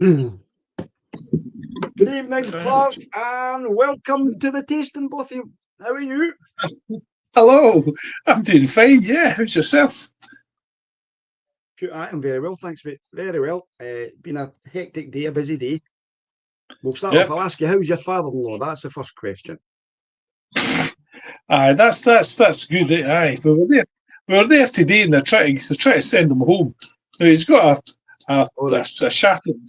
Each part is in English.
Good evening, Clark, and welcome to the tasting, both of you. How are you? Hello, I'm doing fine. Yeah, how's yourself? Good, I am very well, thanks, mate. Very well. Been a hectic day, a busy day. We'll start off. Yep. I'll ask you, how's your father-in-law? That's the first question. Aye, that's good. Aye, We were there today, and they're trying to send him home. Now, he's got All right, a shattered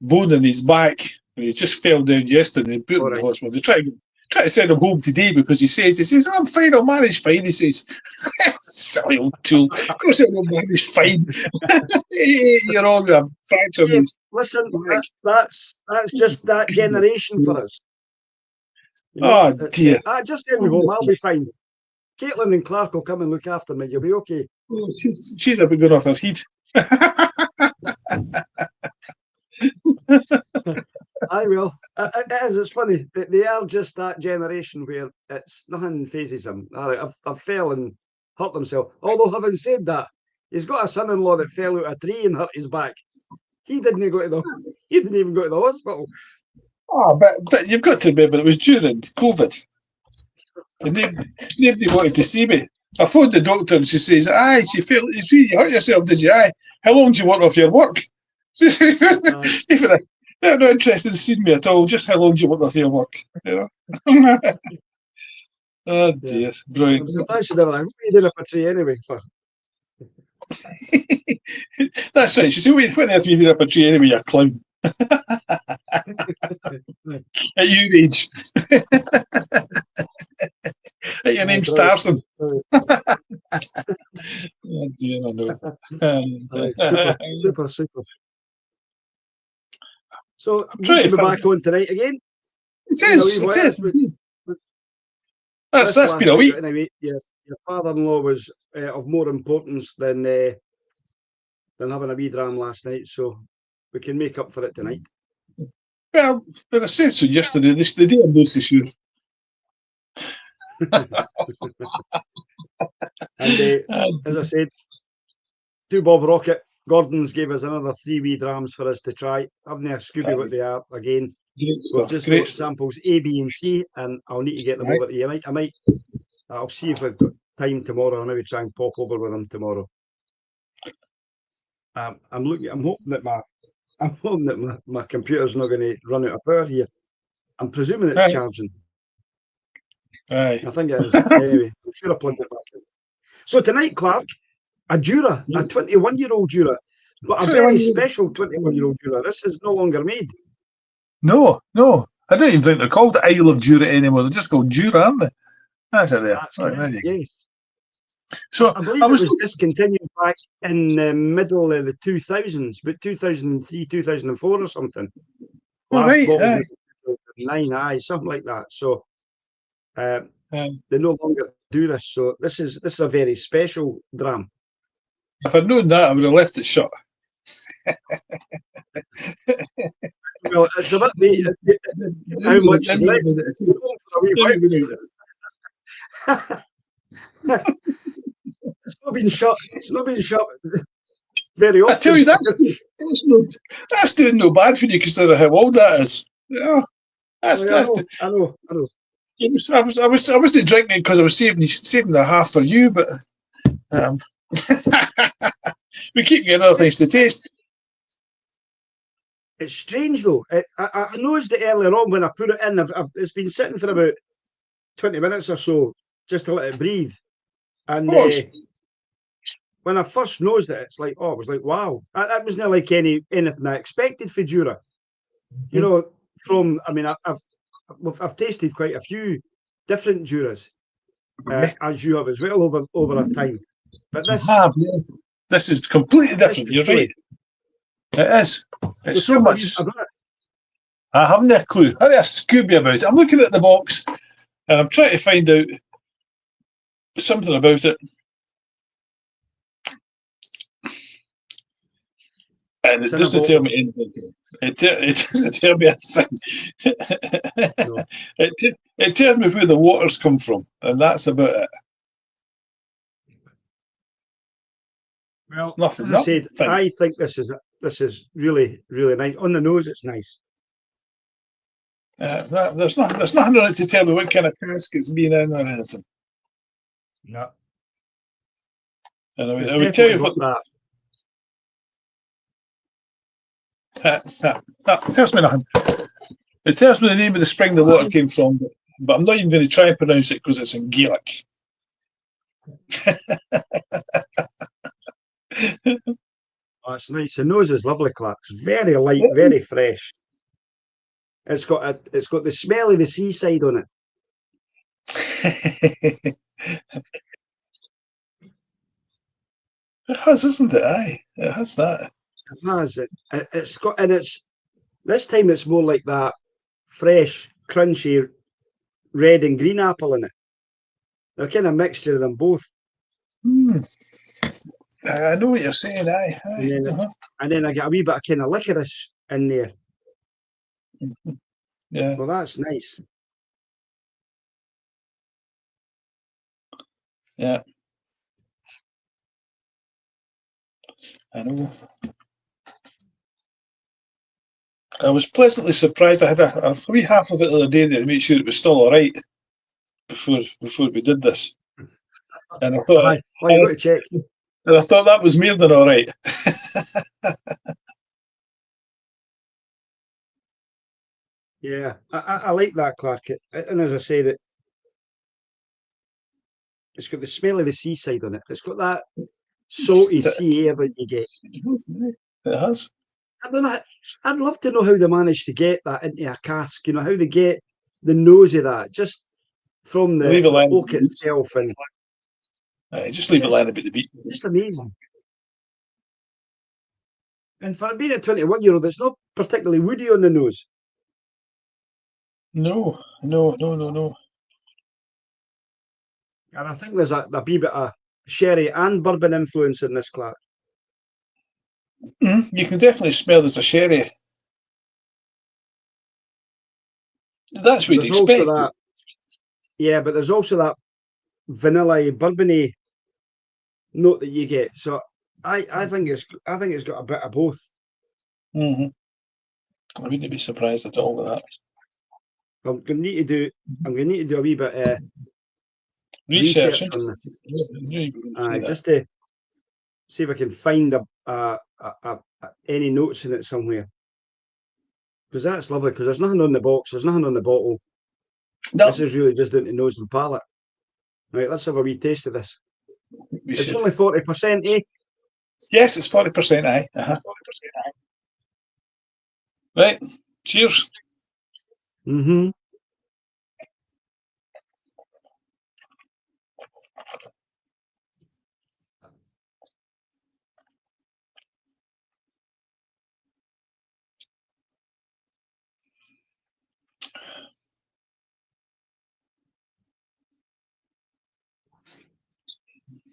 bone in his back, and he just fell down yesterday and put him all in the right. hospital. They try to send him home today because he says, "Oh, I'm fine, I'll manage fine." He says, "Silly old tool. Of course, I'll manage fine." You're all a fracture in Hey, his listen, leg. that's just that generation for us. You know, Oh dear. just send me home. I'll be fine. Caitlin and Clark will come and look after me. You'll be okay. Oh, she's a bit good off her feet. I will. It is. It's funny. They are just that generation where it's nothing phases them. All right, I've fell and hurt themselves. Although, having said that, he's got a son-in-law that fell out a tree and hurt his back. He didn't go to the. He didn't even go to the hospital. Oh, but you've got to remember it was during COVID. And nobody wanted to see me. I phoned the doctor and she says, "Aye, you hurt yourself, did you? Aye. How long do you want off your work?" Even they're not interested in seeing me at all. Just how long do you want off your work? You know? Oh Yeah, dear, I'm brilliant. surprised she never. What you did up a tree anyway for? That's right. She said, "Wait, when on earth you did up a tree anyway, you clown at your age, at your name Brilliant. Starson." Brilliant. Oh dear, I know. Super, super, super. So I'm good trying to to be find. back on tonight again. It It's been a wee is. It while. is. This That's been last a night, week. but anyway, yes, your father-in-law was of more importance than having a wee dram last night, so we can make up for it tonight. Well, but I said so yesterday. This the day I'm not so sure. And as I said, to Bob Rocket, Gordon's gave us another 3 wee drams for us to try. I've no Scooby what they are again. Great We've stuff. just Great got stuff. samples A, B, and C, and I'll need to get them Right. over to you. I'll see if we've got time tomorrow. I'll maybe try and pop over with them tomorrow. I'm hoping that my computer's not going to run out of power here. I'm presuming it's Aye. charging. Aye. I think it is. Anyway, I'm sure I plugged it back in. So tonight, Clark, a Jura, a 21-year-old Jura, but a very 21 years. special 21-year-old Jura. This is no longer made. No. I don't even think they're called the Isle of Jura anymore. They're just called Jura, aren't they? That's it there. That's Right, there correct. you go. Yes. So I I believe it was was looking. discontinued back in the middle of the 2000s, but 2003, 2004 or something. All Last right. bottle Aye. maybe 2009, something like that. So uh, Um, they no longer do this. So this is a very special dram. if I'd known that, I would have left it shut. Well, it's about how much is left. We're going for a wee while. It's not been shut. It's not been shut very I tell often. you that's doing no bad when you consider how old that is. Yeah, that's I that's. know, I know, I know. I wasn't drinking because I was saving the half for you, but um, we keep getting other things to taste. It's strange though. I noticed it earlier on when I put it in. It's been sitting for about 20 minutes or so just to let it breathe. Of And course. when I first nosed it, it's like, oh, it was like, wow. That wasn't like anything I expected for Jura. You know, I mean, I've tasted quite a few different Juras, as you have as well over a time. But This is completely this different. was You're really. right. It is. So It's so tell me much. about it. I haven't a clue. How a Scooby about it. I'm looking at the box and I'm trying to find out something about it. And it doesn't tell me anything. It doesn't tell me a thing. No. It tells me where the waters come from, and that's about it. Well, Nothing. as I said, Nothing. I think this is this is really, really nice. On the nose, it's nice. There's nothing on it to tell me what kind of cask it's been in or anything. No, And it's I would tell you definitely what got that tells me nothing. It tells me the name of the spring the water came from, but I'm not even going to try and pronounce it because it's in Gaelic. Oh, it's nice. The nose is lovely, Clark. It's very light, very fresh. It's got the smell of the seaside on it. It has, isn't it? Aye, it has that. It has it. It's got, and it's this time it's more like that fresh, crunchy red and green apple in it. They're kind of mixture of them both. I know what you're saying. Aye, And then, uh-huh. and then I get a wee bit of kind of licorice in there. Yeah. Well, that's nice. Yeah. I know. I was pleasantly surprised. I had a wee half of it the other day there to make sure it was still all right before we did this. And I thought, Well, you got to check. and I thought that was more than all right. Yeah, I like that, Clark. And as I say, that it's got the smell of the seaside on it. It's got that salty sea air that you get. It has. I don't know. I'd love to know how they managed to get that into a cask. You know how they get the nose of that just from Leave it the lying. oak itself, and Just leave it lying about the beach. just amazing. And for being a 21-year-old, it's not particularly woody on the nose. No. And I think there's a wee bit of sherry and bourbon influence in this, Clark. You can definitely smell there's a sherry. That's what you'd There's also expect. that, yeah, but there's also that vanilla bourbony note that you get. So I think it's got a bit of both. I wouldn't be surprised at all with that. I'm gonna need to do a wee bit of Research on this. that. Just to see if I can find any notes in it somewhere. Because that's lovely. Because there's nothing on the box. There's nothing on the bottle. No. This is really just down to nose and palate. Right, let's have a wee taste of this. It's only 40%, eh? Yes, it's 40%. Aye. Right. Cheers. Mm-hmm.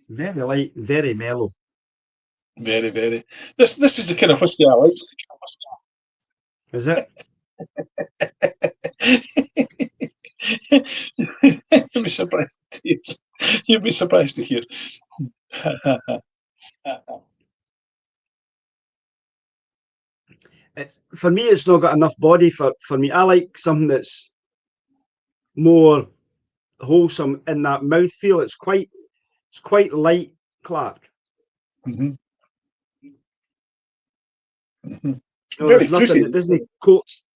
Very light, very mellow. Very, very. This is the kind of whiskey I like. Is it? You'd be surprised to hear. You'd be surprised to hear. For me, it's not got enough body for me. I like something that's more wholesome in that mouthfeel. It's quite light, Clark. Mm-hmm. No, Very there's nothing fruity. that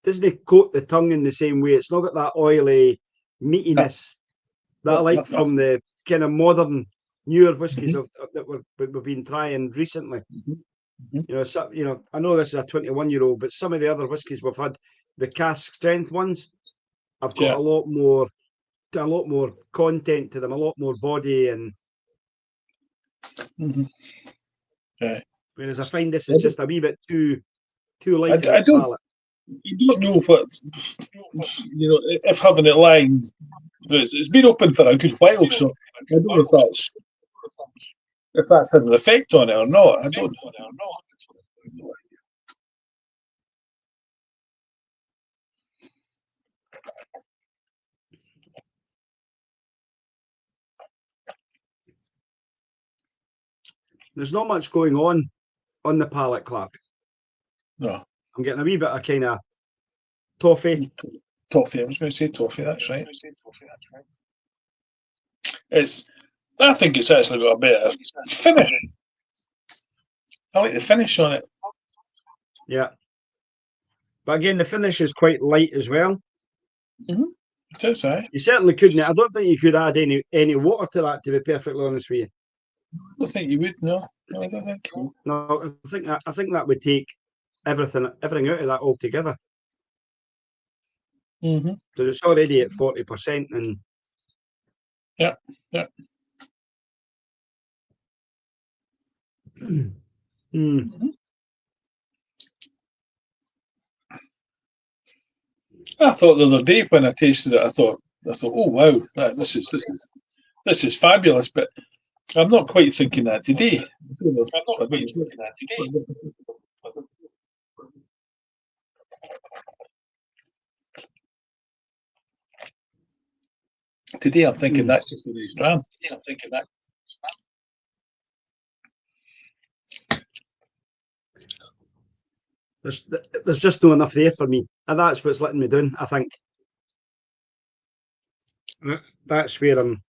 doesn't coat the tongue in the same way. It's not got that oily meatiness that I like from the kind of modern, newer whiskies that we've been trying recently. I know this is a 21-year-old, but some of the other whiskies we've had, the cask strength ones, have got a lot more content to them, a lot more body, and whereas I find this is just a wee bit too light in its palate. You don't know what if having it lying. It's been open for a good while, so I don't know if that's had an effect on it or not. I don't know. There's not much going on the palate, Clark. No. I'm getting a wee bit of kind of toffee. Toffee. I was going to say toffee. That's right. I think it's actually got a better finish. I like the finish on it. Yeah. But again, the finish is quite light as well. Mm-hmm. It is, aye. You certainly couldn't. I don't think you could add any water to that, to be perfectly honest with you. I don't think you would, no. No, I don't think. No, I think that would take everything out of that altogether. Mm-hmm. Because it's already at 40%, and yeah. Mm. I thought the other day when I tasted it, I thought, oh wow, this is fabulous. But I'm not quite thinking that today. Today I'm thinking that's just a nice dram. There's just not enough there for me, and that's what's letting me down. I think that's where I'm.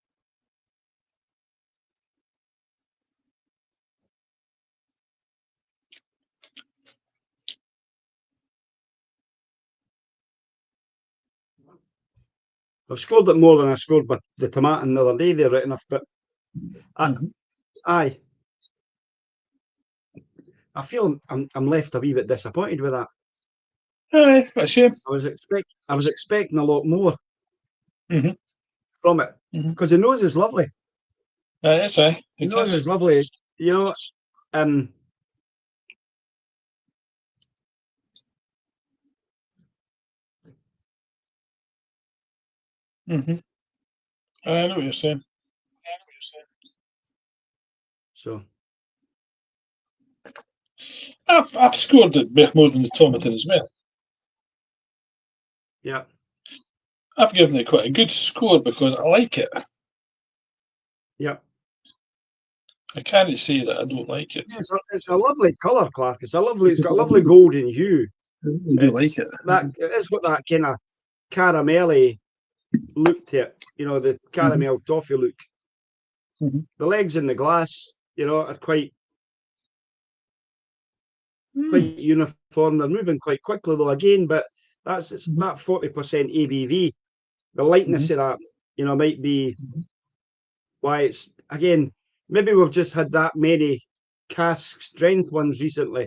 I've scored it more than I scored with the tomato the other day there, right enough, but aye. I feel I'm left a wee bit disappointed with that. Aye, a shame. I was expecting a lot more from it, because the nose is lovely. It's aye. The nose is lovely. You know, I know what you're saying. So I've scored it a bit more than the Tomatin as well. Yeah. I've given it quite a good score because I like it. Yeah. I can't say that I don't like it. It's a lovely colour, Clark. It's got a lovely golden hue. I do like it. It's got that kind of caramelly look to it. You know, the caramel toffee look. The legs in the glass, you know, are quite uniform. They're moving quite quickly though again, but it's that 40% ABV. The lightness of that, you know, might be why it's, again, maybe we've just had that many cask strength ones recently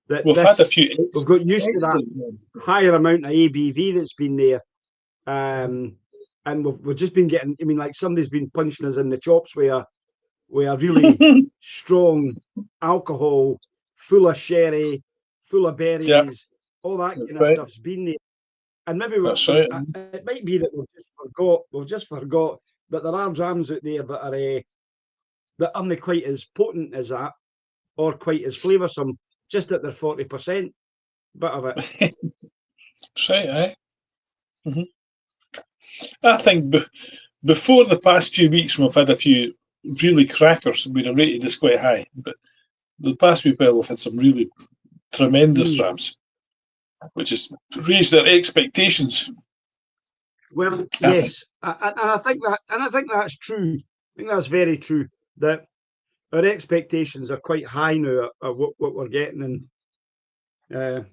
that we've had a few. We've got used to that higher amount of ABV that's been there. And we've just been getting, I mean, like somebody's been punching us in the chops with a really strong alcohol, full of sherry, full of berries, all that kind of stuff's been there. And maybe it might be that we've just forgot that there are drams out there that aren't quite as potent as that, or quite as flavoursome, just at their 40% bit of it. Right, aye. I think before the past few weeks, we've had a few really crackers. We'd have rated this quite high, but the past few we've had some really tremendous drams, which has raised their expectations. Well, yes, and I think that's true. I think that's very true. That our expectations are quite high now of what we're getting, and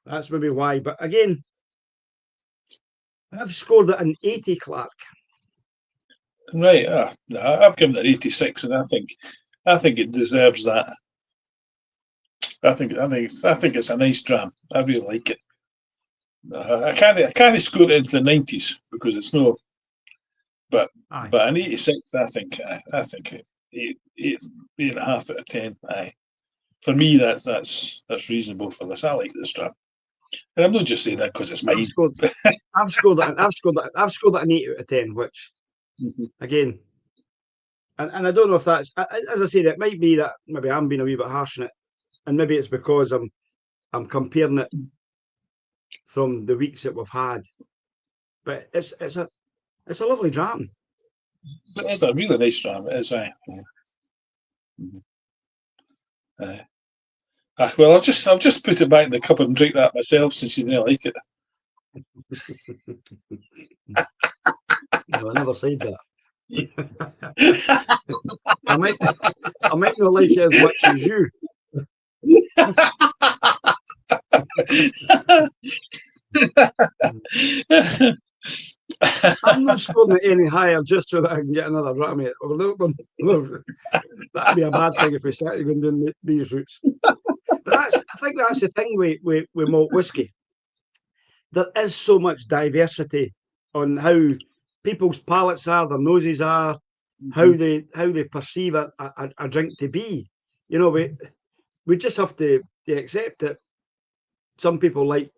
that's maybe why. But again, I've scored it an 80, Clark. Right, I've given it 86, and I think it deserves that. I think it's a nice dram. I really like it. I can't score it into the 90s because it's no, but an 86, I think 8.5 out of 10. Aye, for me that's reasonable for this. I like this dram, and I'm not just saying that because it's mine. I've scored it an 8 out of 10, which again, and I don't know if that's, as I said, it might be that maybe I'm being a wee bit harsh on it, and maybe it's because I'm comparing it from the weeks that we've had, but it's a lovely dram. It's a really nice dram. It is, Well, I'll just put it back in the cupboard and drink that myself since you didn't like it. No, I never said that. I might not like it as much as you. I'm not scoring it any higher just so that I can get another dram of it. That'd be a bad thing if we started going down these routes. But I think that's the thing with malt whiskey. There is so much diversity on how people's palates are, their noses are, how they perceive a drink to be. You know, we just have to accept that some people like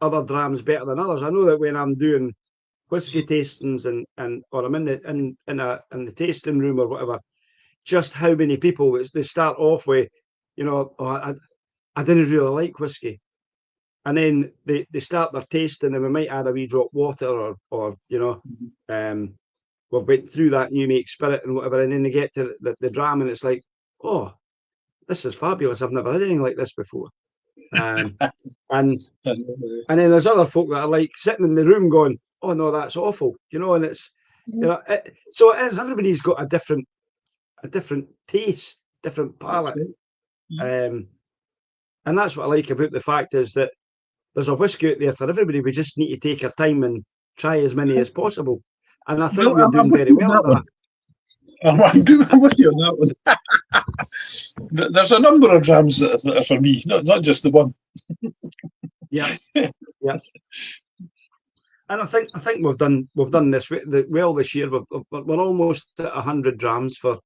other drams better than others. I know that when I'm doing whiskey tastings and or I'm in the tasting room or whatever, just how many people they start off with, you know, I didn't really like whiskey. And then they start their tasting and we might add a wee drop water or you know, we went through that new make spirit and whatever, and then they get to the dram and it's like, oh, this is fabulous. I've never had anything like this before. And then there's other folk that are like sitting in the room going, oh no, that's awful, you know, and it's you know, so it is, everybody's got a different taste, different palate. And that's what I like about the fact is that there's a whiskey out there for everybody. We just need to take our time and try as many as possible. And I think we're doing very well at that. I'm with you on that one. There's a number of drams that are for me, not just the one. Yeah. And I think we've done this well this year. We're almost at 100 drams for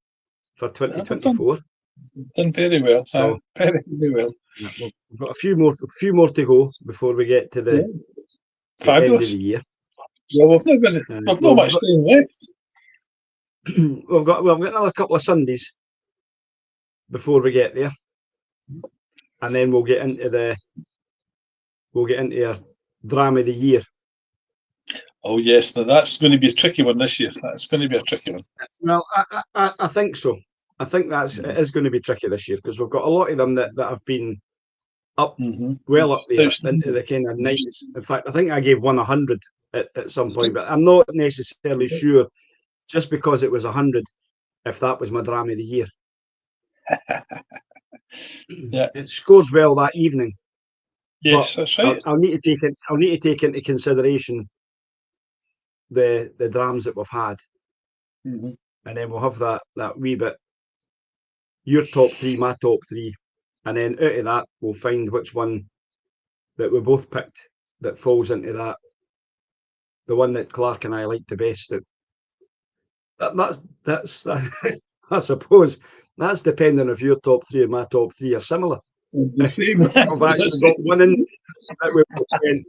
2024. Done very well. So very well. Yeah, we've got a few more to go before we get to the end of the year. Well, we've not much time left. We've got another couple of Sundays before we get there, and then we'll get into your drama of the year. Oh yes, now that's going to be a tricky one this year. That's going to be a tricky one. Well, I think so. I think it is going to be tricky this year because we've got a lot of them that have been up well up there into the kind of 90s. In fact, I think I gave one 100 at some point, but I'm not necessarily sure just because it was 100 if that was my drama of the year. Yeah, it scored well that evening. Yes, that's right. I'll need to take into consideration the drams that we've had, and then we'll have that wee bit. Your top three, my top three, and then out of that we'll find which one that we both picked that falls into that. The one that Clark and I like the best. That's I suppose that's depending if your top three and my top three are similar. We've actually got one in that we're saying,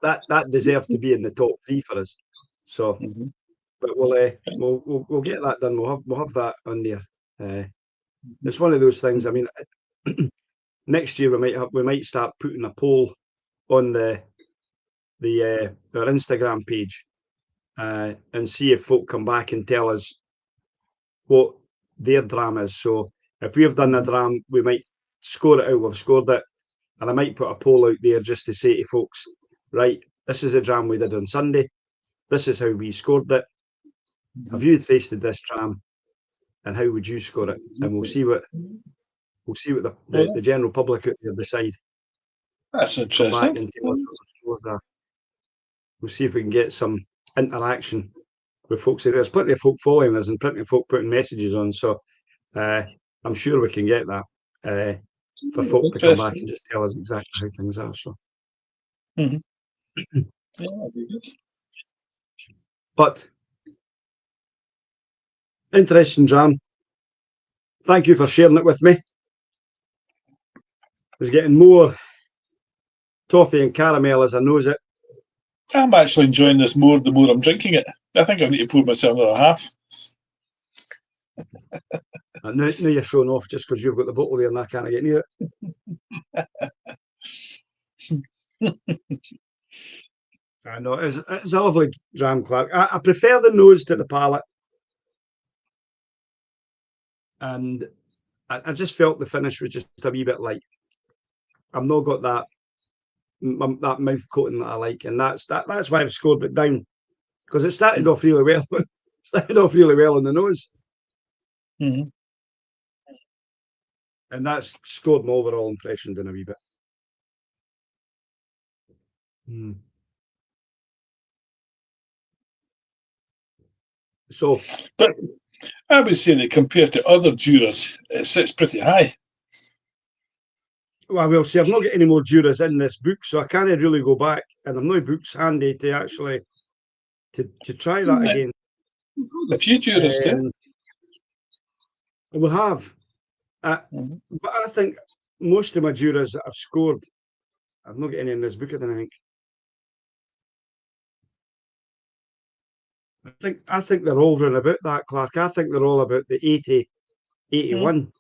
that deserves to be in the top three for us. So, but we'll get that done. We'll have that on there. It's one of those things. I mean, next year we might start putting a poll on our Instagram page and see if folk come back and tell us what their dram is. So if we've done a dram, we might score it out. We've scored it, and I might put a poll out there just to say to folks, right, this is a dram we did on Sunday. This is how we scored it. Have you tasted this dram, and how would you score it? And we'll see what the general public out there decide. That's interesting. We'll see if we can get some interaction with folks. There's plenty of folk following us and plenty of folk putting messages on, so I'm sure we can get that for folk to come back and just tell us exactly how things are. So, yeah, that'd be good. But interesting dram. Thank you for sharing it with me. It's getting more toffee and caramel as I knows it. I'm actually enjoying this more the more I'm drinking it. I think I need to pour myself another half. Now you're showing off just because you've got the bottle there and I can't get near it. I know it's a lovely dram, Clark. I prefer the nose to the palate, and I just felt the finish was just a wee bit light. I've not got that mouth coating that I like, and that's why I've scored it down, because it started off really well. Started off really well on the nose, Mm-hmm. and that's scored my overall impression down a wee bit. So, but I would say that compared to other Juras, it sits pretty high. well, I will say I've not got any more Juras in this book, so I can't really go back, and I've no books handy to actually to try that again. A few Juras too. We have, but I think most of my Juras that I've scored, I've not got any in this book. I think they're all round about that, Clark. I think they're all about the 80, 81.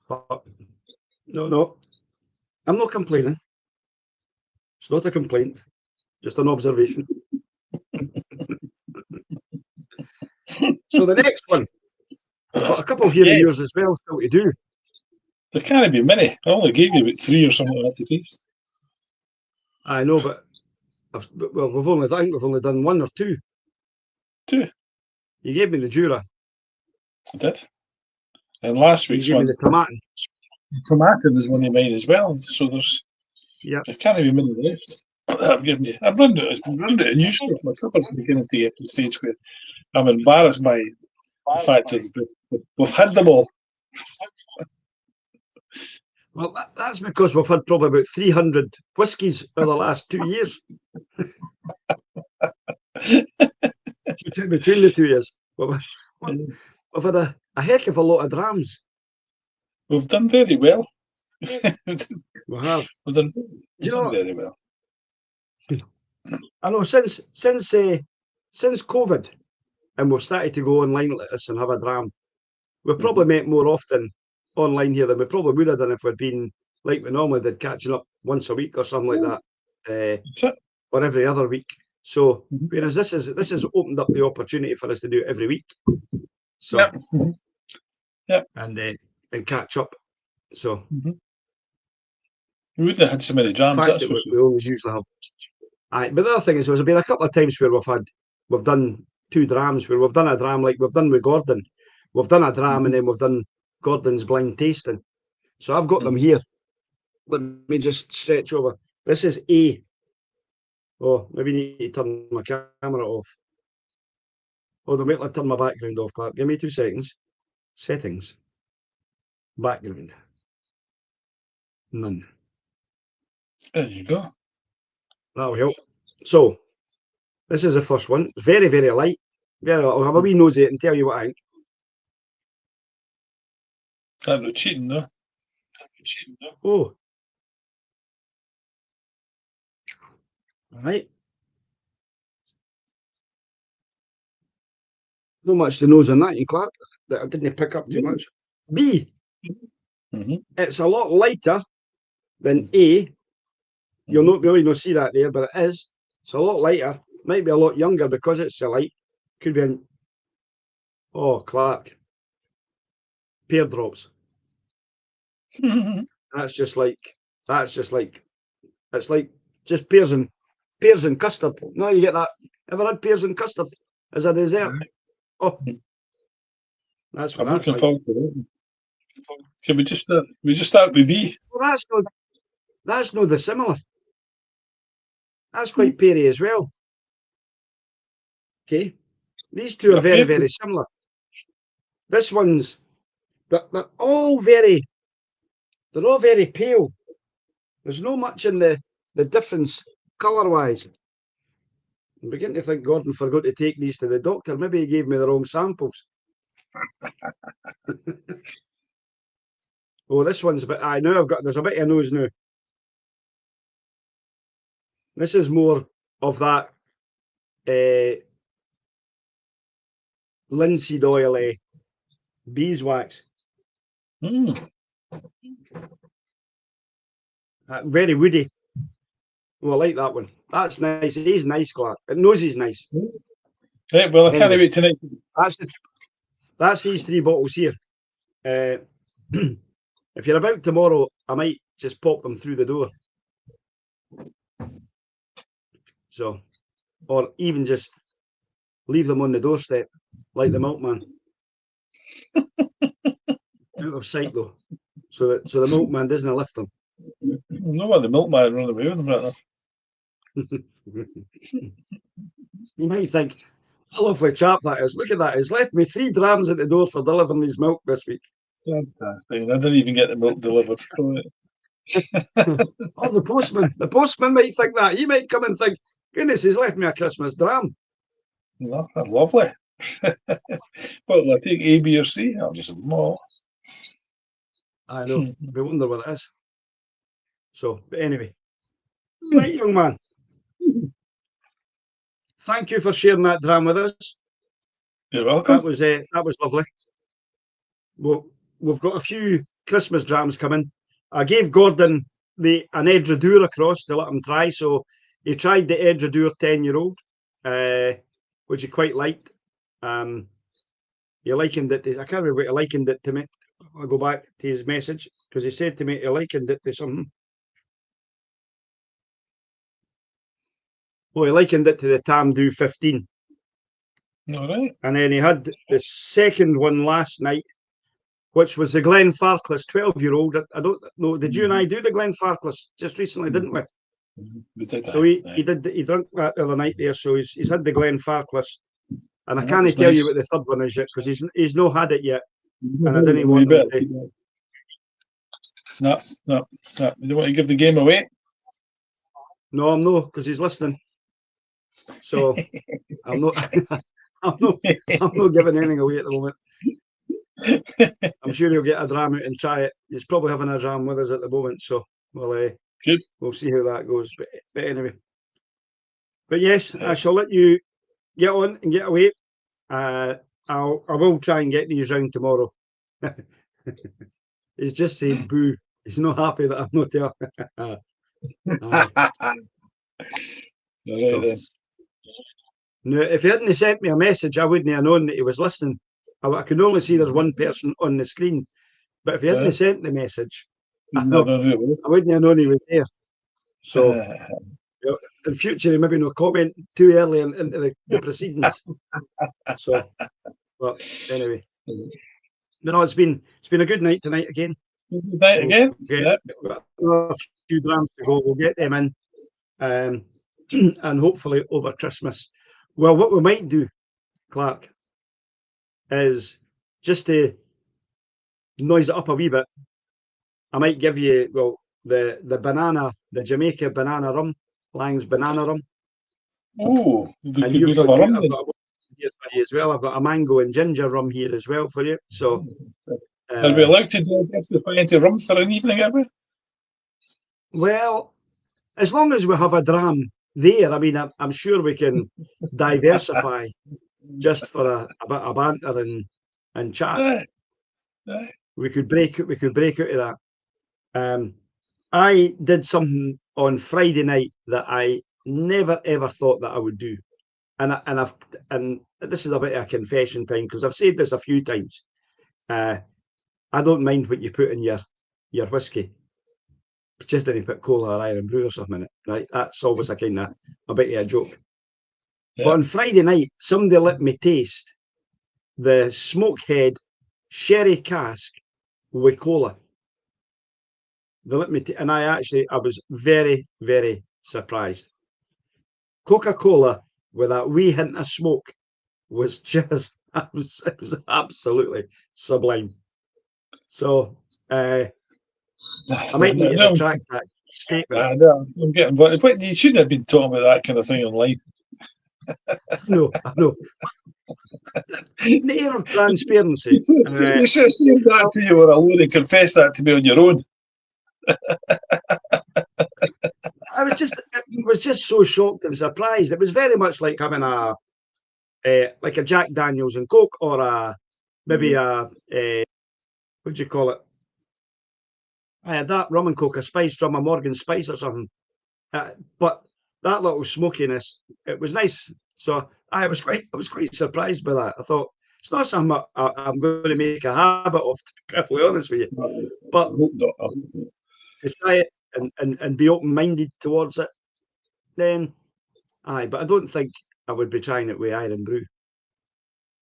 But no, I'm not complaining. It's not a complaint, just an observation. So the next one, I've got a couple here of yours as well still to do. There can't be many. I only gave you about 3 or something like that to taste. I know, but I think we've only done 1 or 2. 2. You gave me the Jura. I did. And last week's you gave one, me the tomato. Tomato was one of mine as well. So there can't be many left. I've given you. I've run it of new stuff. My cupboard's beginning to get to the stage where I'm embarrassed by the fact that we've had them all. Well, that's because we've had probably about 300 whiskies for the last 2 years. Between the 2 years. We've had a heck of a lot of drams. We've done very well. We have. We've done very well. I know since COVID, and we've started to go online like this and have a dram, we've probably met more often online here than we probably would have done if we'd been like we normally did, catching up once a week or something like that, or every other week. So whereas this has opened up the opportunity for us to do it every week. So and catch up. So we wouldn't have had so many drams. That's what we always usually have. But the other thing is, there's been a couple of times where we've done 2 drams, where we've done a dram like we've done with Gordon. We've done a dram and then we've done Gordon's blind tasting. So I've got them here. Let me just stretch over. This is A. Oh, maybe need to turn my camera off. Oh, wait till I turn my background off, Clark. Give me 2 seconds. Settings. Background. None. There you go. That'll help. So, this is the first one. Very, very light. I'll have a wee nose at it and tell you what I think. I'm not cheating, though. Oh. All right. Not much to nose on that, you Clark. That I didn't pick up too much. B. It's a lot lighter than A. You'll not really not see that there, but it is. It's a lot lighter. Might be a lot younger because it's so light. Could be in. Oh, Clark. Pear drops. That's just like. It's like just pears and custard. No, you get that. Ever had pears and custard as a dessert? Oh, that's what I'm that's looking like. forward to it. Can we just start with B? Well, that's no dissimilar. That's quite peary as well. Okay, these 2 are very, very similar. This one's they're all very pale. There's no much in the difference colour-wise. I'm beginning to think Gordon forgot to take these to the doctor. Maybe he gave me the wrong samples. Oh, this one's a bit. I know there's a bit of a nose now. This is more of that linseed oil beeswax. Very woody. Oh, I like that one. That's nice. It is nice, Clark. It knows he's nice. Right, well, I can't wait tonight. That's these 3 bottles here. if you're about tomorrow, I might just pop them through the door. So, or even just leave them on the doorstep, like the milkman. Out of sight though, so the milkman doesn't lift them. No one the milkman running away with them right now. You might think, a lovely chap that is. Look at that. He's left me 3 drams at the door for delivering his milk this week. I didn't even get the milk delivered. Oh, the postman. The postman might think that. He might come and think, goodness, he's left me a Christmas dram. No, that's lovely. Well, I take A, B, or C. I'll just more. I know. We wonder what it is. So, but anyway. Right, young man. Thank you for sharing that dram with us. You're welcome. That was lovely. Well, we've got a few Christmas drams coming. I gave Gordon an Edredour across to let him try. So he tried the Edredour 10-year-old, which he quite liked. He likened it. I can't remember what he likened it to me. I'll go back to his message because he said to me he likened it to something. Well, he likened it to the Tamdhu 15. All right. And then he had the second one last night, which was the Glenfarclas 12-year-old. I don't know. Did you and I do the Glenfarclas just recently, didn't we? We did that. So he drank that the other night there. So he's had the Glenfarclas, and I can't was tell nice. you what the third one is yet because he's not had it yet, and I didn't want him to. No. You don't want to give the game away. No, I'm not because he's listening. So I'm not. I'm not giving anything away at the moment. I'm sure he'll get a dram out and try it. He's probably having a dram with us at the moment, so we'll see how that goes. But anyway, but yes, I shall let you get on and get away. I will try and get these round tomorrow. He's just saying boo. He's not happy that I'm not there. Then. No, if he hadn't sent me a message, I wouldn't have known that he was listening. I can only see there's one person on the screen, but if he hadn't sent the message, I wouldn't have known he was there. So in future, he maybe no comment too early into the proceedings. So, but anyway, it's been a good night tonight again. Good night again. We've got a few drams to go. We'll get them in, and hopefully over Christmas. Well, what we might do, Clark, is just to noise it up a wee bit. I might give you the Jamaica banana rum, Lang's banana rum. Oh, and you've got a rum here for you as well. I've got a mango and ginger rum here as well for you. So, are we allowed to do a rum for an evening, are we? Well, as long as we have a dram there, I mean, I'm sure we can diversify just for a bit of banter and chat. We could break out of that. I did something on Friday night that I never ever thought that I would do, and this is a bit of a confession time because I've said this a few times. I don't mind what you put in your whiskey. Just didn't put cola or iron brew or something in it, right? That's always a kind of a bit of a joke. Yeah. But on Friday night, somebody let me taste the Smokehead sherry cask with cola. They let me, and I was very, very surprised. Coca-Cola with that wee hint of smoke was just, it was absolutely sublime. So, I might need to retract that statement. I'm getting, but you shouldn't have been talking about that kind of thing online. No, I know. The air of transparency. You should have said that to you or alone and confess that to me on your own. I was just so shocked and surprised. It was very much like having a Jack Daniels and Coke, or maybe what do you call it? I had that rum and coke, a spiced rum, a Morgan Spice or something. But that little smokiness, it was nice. So I was quite surprised by that. I thought It's not something I'm going to make a habit of, to be perfectly honest with you. But I hope not. to try it and be open-minded towards it, then aye. But I don't think I would be trying it with Iron Brew.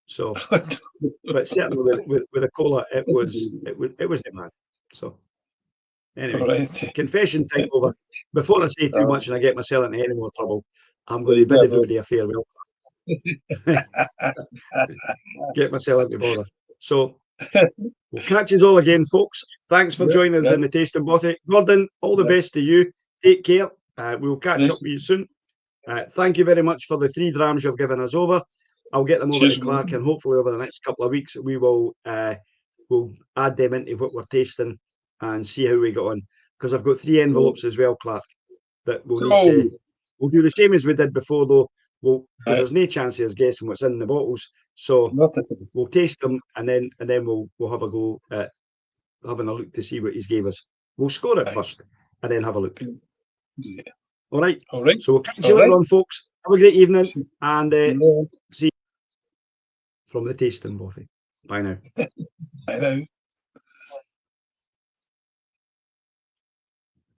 So, but certainly with a cola, it was the man. So anyway, Right. confession time over. Before I say too much and I get myself into any more trouble, I'm going to bid Never. everybody a farewell. Get myself into bother. So we'll catch us all again, folks. Thanks for joining us in the Tasting Bothy. Gordon, all the best to you. Take care. We'll catch up with you soon. Thank you very much for the 3 drams you've given us over. I'll get them over to Clark, and hopefully over the next couple of weeks we will we'll add them into what we're tasting and see how we get on. Because I've got 3 envelopes as well, Clark, that we'll need to. We'll do the same as we did before, though. Because there's no chance of us guessing what's in the bottles. So we'll taste them and then we'll have a go at having a look to see what he's gave us. We'll score it first and then have a look. Yeah. All right. All right. So we'll catch you later on, folks. Have a great evening and see you from the Tasting Bothy. Bye now. Bye now.